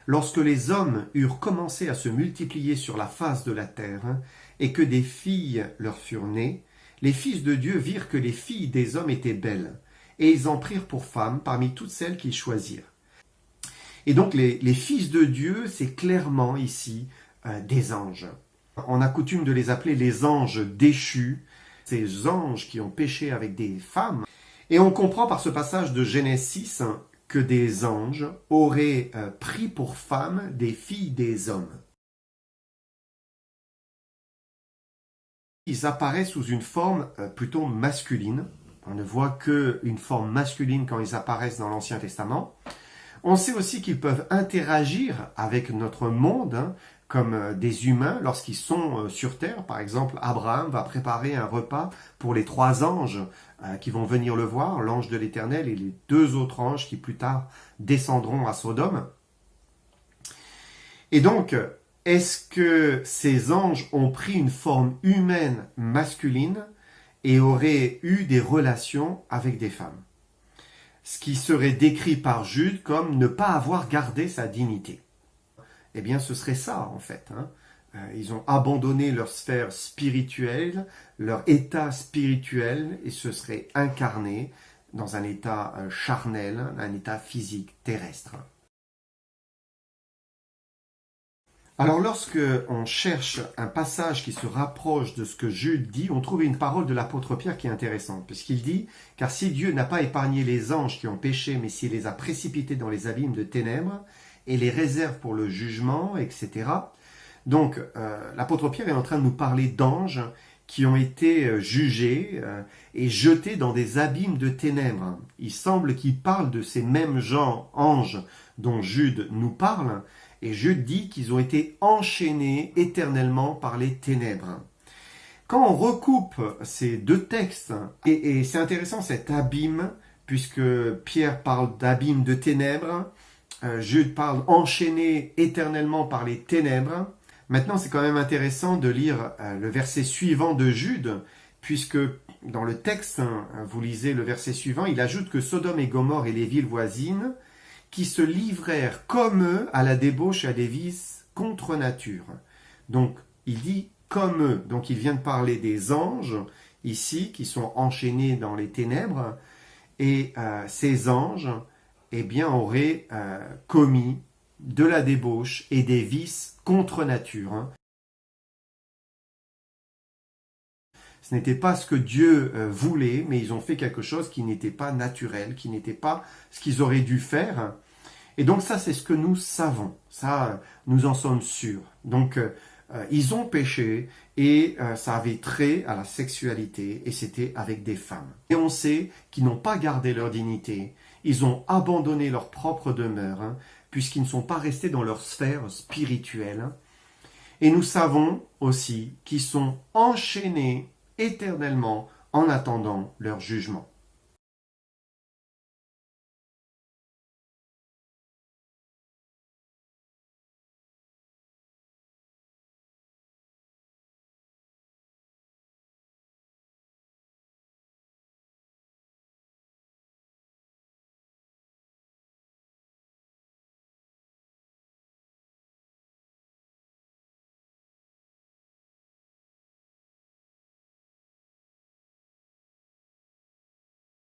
Lorsque les hommes eurent commencé à se multiplier sur la face de la terre, et que des filles leur furent nées, les fils de Dieu virent que les filles des hommes étaient belles, et ils en prirent pour femmes parmi toutes celles qu'ils choisirent. Et donc les fils de Dieu, c'est clairement ici des anges. On a coutume de les appeler les anges déchus, ces anges qui ont péché avec des femmes. Et on comprend par ce passage de Genèse 6 que des anges auraient pris pour femmes des filles des hommes. Ils apparaissent sous une forme plutôt masculine. On ne voit qu'une forme masculine quand ils apparaissent dans l'Ancien Testament. On sait aussi qu'ils peuvent interagir avec notre monde, comme des humains lorsqu'ils sont sur Terre. Par exemple, Abraham va préparer un repas pour les 3 anges qui vont venir le voir, l'ange de l'Éternel et les 2 autres anges qui plus tard descendront à Sodome. Et donc, est-ce que ces anges ont pris une forme humaine masculine et auraient eu des relations avec des femmes? Ce qui serait décrit par Jude comme ne pas avoir gardé sa dignité. Eh bien, ce serait ça, en fait. Ils ont abandonné leur sphère spirituelle, leur état spirituel, et se seraient incarnés dans un état charnel, un état physique terrestre. Alors, lorsque on cherche un passage qui se rapproche de ce que Jude dit, on trouve une parole de l'apôtre Pierre qui est intéressante, puisqu'il dit « Car si Dieu n'a pas épargné les anges qui ont péché, mais s'il les a précipités dans les abîmes de ténèbres, et les réserve pour le jugement, etc. » Donc, l'apôtre Pierre est en train de nous parler d'anges qui ont été jugés et jetés dans des abîmes de ténèbres. Il semble qu'il parle de ces mêmes gens, anges, dont Jude nous parle, et Jude dit qu'ils ont été enchaînés éternellement par les ténèbres. Quand on recoupe ces 2 textes, et c'est intéressant cet abîme, puisque Pierre parle d'abîme de ténèbres, Jude parle enchaîné éternellement par les ténèbres. Maintenant, c'est quand même intéressant de lire le verset suivant de Jude, puisque dans le texte, vous lisez le verset suivant, il ajoute que Sodome et Gomorrhe et les villes voisines, qui se livrèrent comme eux à la débauche et à des vices contre nature. Donc, il dit comme eux. Donc, il vient de parler des anges, ici, qui sont enchaînés dans les ténèbres, et ces anges, eh bien, auraient commis de la débauche et des vices contre nature. Ce n'était pas ce que Dieu voulait, mais ils ont fait quelque chose qui n'était pas naturel, qui n'était pas ce qu'ils auraient dû faire. Et donc ça, c'est ce que nous savons. Ça, nous en sommes sûrs. Donc, ils ont péché et ça avait trait à la sexualité et c'était avec des femmes. Et on sait qu'ils n'ont pas gardé leur dignité. Ils ont abandonné leur propre demeure, puisqu'ils ne sont pas restés dans leur sphère spirituelle. Et nous savons aussi qu'ils sont enchaînés éternellement en attendant leur jugement.